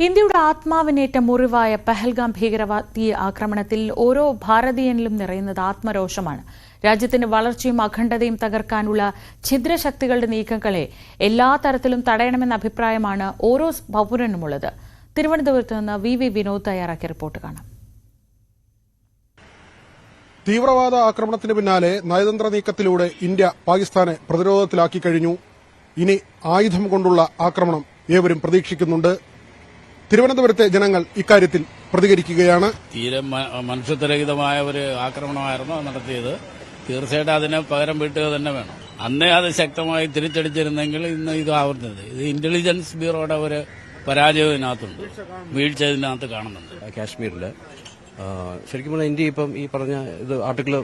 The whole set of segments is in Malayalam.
ഇന്ത്യയുടെ ആത്മാവിനേറ്റ മുറിവായ പഹൽഗാം ഭീകരവാദി ആക്രമണത്തിൽ ഓരോ ഭാരതീയനിലും നിറയുന്നത് ആത്മരോഷമാണ്. രാജ്യത്തിന്റെ വളർച്ചയും അഖണ്ഡതയും തകർക്കാനുള്ള ഛിദ്രശക്തികളുടെ നീക്കങ്ങളെ എല്ലാ തരത്തിലും തടയണമെന്ന അഭിപ്രായമാണ് ഓരോ പൗരനുമുള്ളത്. തിരുവനന്തപുരത്ത് നിന്ന് വി വിനോദ് തയ്യാറാക്കിയ റിപ്പോർട്ട് കാണാം. തീവ്രവാദ ആക്രമണത്തിന് പിന്നാലെ നയതന്ത്ര നീക്കത്തിലൂടെ ഇന്ത്യ പാകിസ്ഥാനെ പ്രതിരോധത്തിലാക്കി കഴിഞ്ഞു. ഇനി ആയുധം കൊണ്ടുള്ള ആക്രമണം ഏവരും പ്രതീക്ഷിക്കുന്നുണ്ട്. തിരുവനന്തപുരത്തെ ജനങ്ങൾ ഇക്കാര്യത്തിൽ പ്രതികരിക്കുകയാണ്. തീരെ മനുഷ്യത്വരഹിതമായ ഒരു ആക്രമണമായിരുന്നു നടത്തിയത്. തീർച്ചയായിട്ടും അതിന് പകരം വീട്ടുക തന്നെ വേണം. അന്നേ അത് ശക്തമായി തിരിച്ചടിച്ചിരുന്നെങ്കിൽ ഇന്ന് ഇത് ആവുന്നത്. ഇത് ഇന്റലിജൻസ് ബ്യൂറോയുടെ ഒരു പരാജയം ഇതിനകത്തുണ്ട്, വീഴ്ച ഇതിനകത്ത് കാണുന്നുണ്ട്. കാശ്മീരില് ശരിക്കും പറഞ്ഞാൽ ഇന്ത്യ ഇപ്പം ഈ പറഞ്ഞ ഇത് ആർട്ടിക്കിൾ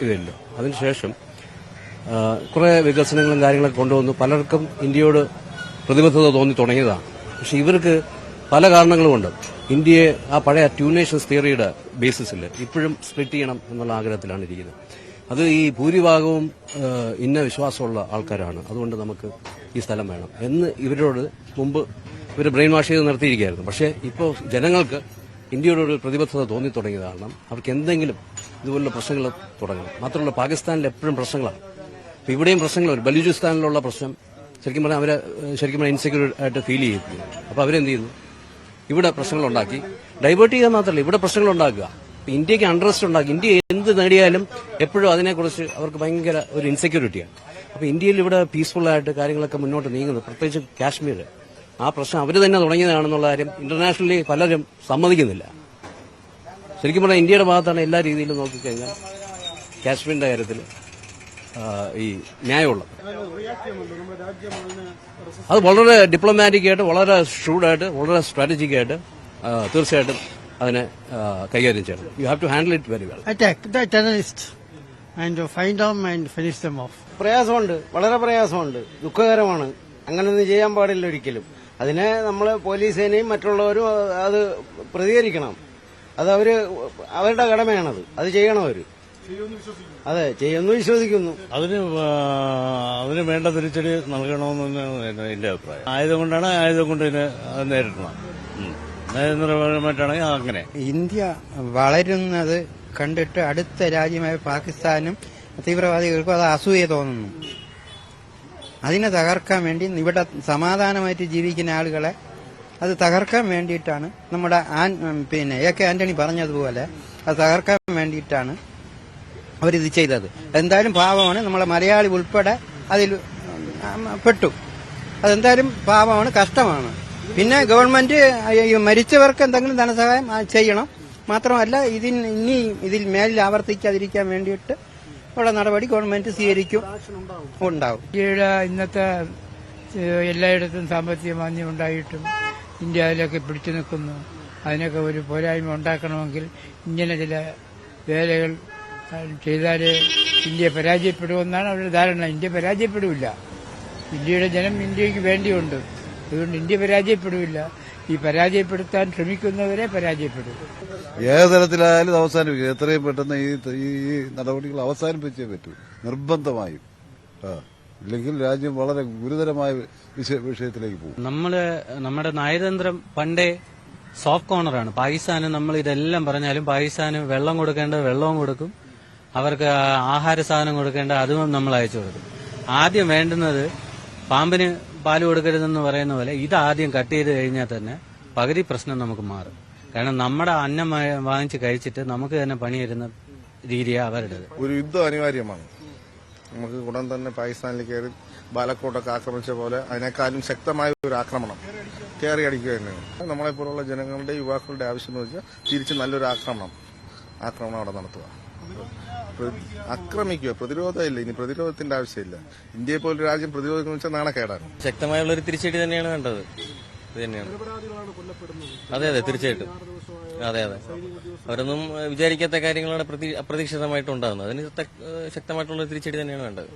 ഇതില്ല. അതിനുശേഷം കുറെ വികസനങ്ങളും കാര്യങ്ങളൊക്കെ കൊണ്ടുവന്നു. പലർക്കും ഇന്ത്യയോട് പ്രതിബദ്ധത തോന്നി തുടങ്ങിയതാണ്. പക്ഷെ ഇവർക്ക് പല കാരണങ്ങളുമുണ്ട്. ഇന്ത്യയെ ആ പഴയ ടു നേഷൻസ് തിയറിയുടെ ബേസിസിൽ ഇപ്പോഴും സ്പ്ലിറ്റ് ചെയ്യണം എന്നുള്ള ആഗ്രഹത്തിലാണ് ഇരിക്കുന്നത്. അത് ഈ ഭൂരിഭാഗവും ഇന്ന വിശ്വാസമുള്ള ആൾക്കാരാണ്. അതുകൊണ്ട് നമുക്ക് ഈ സ്ഥലം വേണം എന്ന് ഇവരോട് മുമ്പ് ഇവർ ബ്രെയിൻ വാഷ് ചെയ്ത് നിർത്തിയിരിക്കുകയായിരുന്നു. പക്ഷേ ഇപ്പോൾ ജനങ്ങൾക്ക് ഇന്ത്യയോടൊരു പ്രതിബദ്ധത തോന്നി തുടങ്ങിയതാണ്. അവർക്ക് എന്തെങ്കിലും ഇതുപോലുള്ള പ്രശ്നങ്ങൾ തുടങ്ങണം. മാത്രമല്ല പാകിസ്ഥാനിൽ എപ്പോഴും പ്രശ്നങ്ങളാണ്. ഇപ്പം ഇവിടെയും പ്രശ്നങ്ങളുണ്ട്. ബലൂചിസ്ഥാനിലുള്ള പ്രശ്നം ശരിക്കും പറഞ്ഞാൽ അവരെ ഇൻസെക്യൂർ ആയിട്ട് ഫീൽ ചെയ്യുന്നു. അപ്പോൾ അവരെന്ത് ചെയ്യുന്നു? ഇവിടെ പ്രശ്നങ്ങളുണ്ടാക്കി ഡൈവേർട്ട് ചെയ്യുക മാത്രമല്ല ഇവിടെ പ്രശ്നങ്ങളുണ്ടാക്കുക. ഇന്ത്യക്ക് അണ്ടർസ്റ്റ് ഉണ്ടാക്കി. ഇന്ത്യ എന്ത് നേടിയാലും എപ്പോഴും അതിനെക്കുറിച്ച് അവർക്ക് ഭയങ്കര ഒരു ഇൻസെക്യൂരിറ്റിയാണ്. അപ്പോൾ ഇന്ത്യയിൽ ഇവിടെ പീസ്ഫുള്ളായിട്ട് കാര്യങ്ങളൊക്കെ മുന്നോട്ട് നീങ്ങുന്നു. പ്രത്യേകിച്ച് കാശ്മീർ ആ പ്രശ്നം അവർ തന്നെ തുടങ്ങിയതാണെന്നുള്ള കാര്യം ഇന്റർനാഷണലി പലരും സമ്മതിക്കുന്നില്ല. ശരിക്കും പറഞ്ഞാൽ ഇന്ത്യയുടെ ഭാഗത്താണ് എല്ലാ രീതിയിലും നോക്കിക്കഴിഞ്ഞാൽ കാശ്മീരിന്റെ കാര്യത്തിൽ ഈ ന്യായമുള്ളത്. അത് വളരെ ഡിപ്ലോമാറ്റിക് ആയിട്ട്, വളരെ ഷ്രൂഡായിട്ട്, വളരെ സ്ട്രാറ്റജിക് ആയിട്ട് തീർച്ചയായിട്ടും അതിനെ കൈകാര്യം ചെയ്യണം. You have to handle it very well. Attack the terrorist and find them and finish them off. പ്രയാസമുണ്ട്, വളരെ പ്രയാസമുണ്ട്, ദുഃഖകരമാണ്. അങ്ങനൊന്നും ചെയ്യാൻ പാടില്ല ഒരിക്കലും. അതിനെ നമ്മൾ പോലീസ് സേനയും മറ്റുള്ളവരും അത് പ്രതികരിക്കണം. അത് അവരുടെ കടമയാണത്. അത് ചെയ്യണം അവര്. അതെ, ചെയ്യുന്നു, വിശ്വസിക്കുന്നു. അതിന് വേണ്ട തിരിച്ചടി നൽകണമെന്നാണ് എന്റെ അഭിപ്രായം. ആയുധം കൊണ്ട് ഇതിനെ നേരിടണം. നയതന്ത്രപരമായിട്ടാണെങ്കിൽ അങ്ങനെ. ഇന്ത്യ വളരുന്നത് കണ്ടിട്ട് അടുത്ത രാജ്യമായ പാകിസ്ഥാനും തീവ്രവാദികൾക്കും അത് അസൂയ തോന്നുന്നു. അതിനെ തകർക്കാൻ വേണ്ടി ഇവിടെ സമാധാനമായിട്ട് ജീവിക്കുന്ന ആളുകളെ അത് തകർക്കാൻ വേണ്ടിയിട്ടാണ് നമ്മുടെ AK ആന്റണി പറഞ്ഞതുപോലെ അത് തകർക്കാൻ വേണ്ടിയിട്ടാണ് അവരിത് ചെയ്തത്. എന്തായാലും പാവമാണ്. നമ്മളെ മലയാളി ഉൾപ്പെടെ അതിൽ പെട്ടു. അതെന്തായാലും പാവമാണ്, കഷ്ടമാണ്. പിന്നെ ഗവൺമെന്റ് മരിച്ചവർക്ക് എന്തെങ്കിലും ധനസഹായം ചെയ്യണം. മാത്രമല്ല ഇനി ഇതിൽ മേലിൽ ആവർത്തിക്കാതിരിക്കാൻ വേണ്ടിയിട്ട് ഉള്ള നടപടി ഗവൺമെന്റ് സ്വീകരിക്കും, ഉണ്ടാവും. ഇന്ത്യയുടെ ഇന്നത്തെ എല്ലായിടത്തും സാമ്പത്തിക മാന്ദ്യം ഉണ്ടായിട്ടും ഇന്ത്യ അതിലൊക്കെ പിടിച്ചു നിൽക്കുന്നു. അതിനൊക്കെ ഒരു പോരായ്മ ഉണ്ടാക്കണമെങ്കിൽ ഇങ്ങനെ ചില വേലകൾ ചെയ്താലേ ഇന്ത്യ പരാജയപ്പെടുമെന്നാണ് അവരുടെ ധാരണ. ഇന്ത്യ പരാജയപ്പെടില്ല. ഇന്ത്യയുടെ ജനം ഇന്ത്യക്ക് വേണ്ടിയുണ്ട്. അതുകൊണ്ട് ഇന്ത്യ പരാജയപ്പെടില്ല. ഈ പരാജയപ്പെടുത്താൻ ശ്രമിക്കുന്നവരെ പരാജയപ്പെടും. ഏത് തരത്തിലായാലും അവസാനിപ്പിക്കും. എത്രയും പെട്ടെന്ന് ഈ നടപടികൾ അവസാനിപ്പിച്ചേ പറ്റൂ, നിർബന്ധമായും. ഇല്ലെങ്കിൽ രാജ്യം വളരെ ഗുരുതരമായ വിഷയത്തിലേക്ക് പോകും. നമ്മുടെ നയതന്ത്രം പണ്ടേ സോഫ്റ്റ് കോർണറാണ്. പാകിസ്ഥാന് നമ്മൾ ഇതെല്ലാം പറഞ്ഞാലും പാകിസ്ഥാന് വെള്ളം കൊടുക്കേണ്ടത് വെള്ളവും കൊടുക്കും, അവർക്ക് ആഹാര സാധനം കൊടുക്കേണ്ട അതും നമ്മൾ അയച്ചു കൊടുക്കും. ആദ്യം വേണ്ടുന്നത് പാമ്പിന് പാല് കൊടുക്കരുതെന്ന് പറയുന്ന പോലെ ഇത് ആദ്യം കട്ട് ചെയ്ത് കഴിഞ്ഞാൽ തന്നെ പകുതി പ്രശ്നം നമുക്ക് മാറും. കാരണം നമ്മുടെ അന്നം വാങ്ങിച്ച് കഴിച്ചിട്ട് നമുക്ക് തന്നെ പണി വരുന്ന രീതിയാണ് അവരുടേത്. ഒരു യുദ്ധം അനിവാര്യമാണ്. നമുക്ക് ഉടൻ തന്നെ പാകിസ്ഥാനിൽ കയറി ബാലക്കോട്ടൊക്കെ ആക്രമിച്ച പോലെ അതിനേക്കാളും ശക്തമായ ഒരു ആക്രമണം കയറി അടിക്കുക തന്നെയാണ്. നമ്മളെപ്പോലുള്ള ജനങ്ങളുടെ യുവാക്കളുടെ ആവശ്യം എന്ന് വെച്ചാൽ തിരിച്ച് നല്ലൊരു ആക്രമണം അവിടെ നടത്തുക. ആക്രമിക്കുക, പ്രതിരോധമില്ല. ഇനി പ്രതിരോധത്തിന്റെ ആവശ്യമില്ല. ഇന്ത്യയെ പോലൊരു രാജ്യം പ്രതിരോധിക്കുന്ന വെച്ചാൽ നാണക്കേടാണ്. ശക്തമായുള്ളൊരു തിരിച്ചടി തന്നെയാണ് വേണ്ടത്. ഇത് തന്നെയാണ്. അതെ, തീർച്ചയായിട്ടും. അതെ, അവരൊന്നും വിചാരിക്കാത്ത കാര്യങ്ങളാണ് അപ്രതീക്ഷിതമായിട്ട് ഉണ്ടാകുന്നത്. അതിന് ശക്തമായിട്ടുള്ള തിരിച്ചടി തന്നെയാണ് വേണ്ടത്.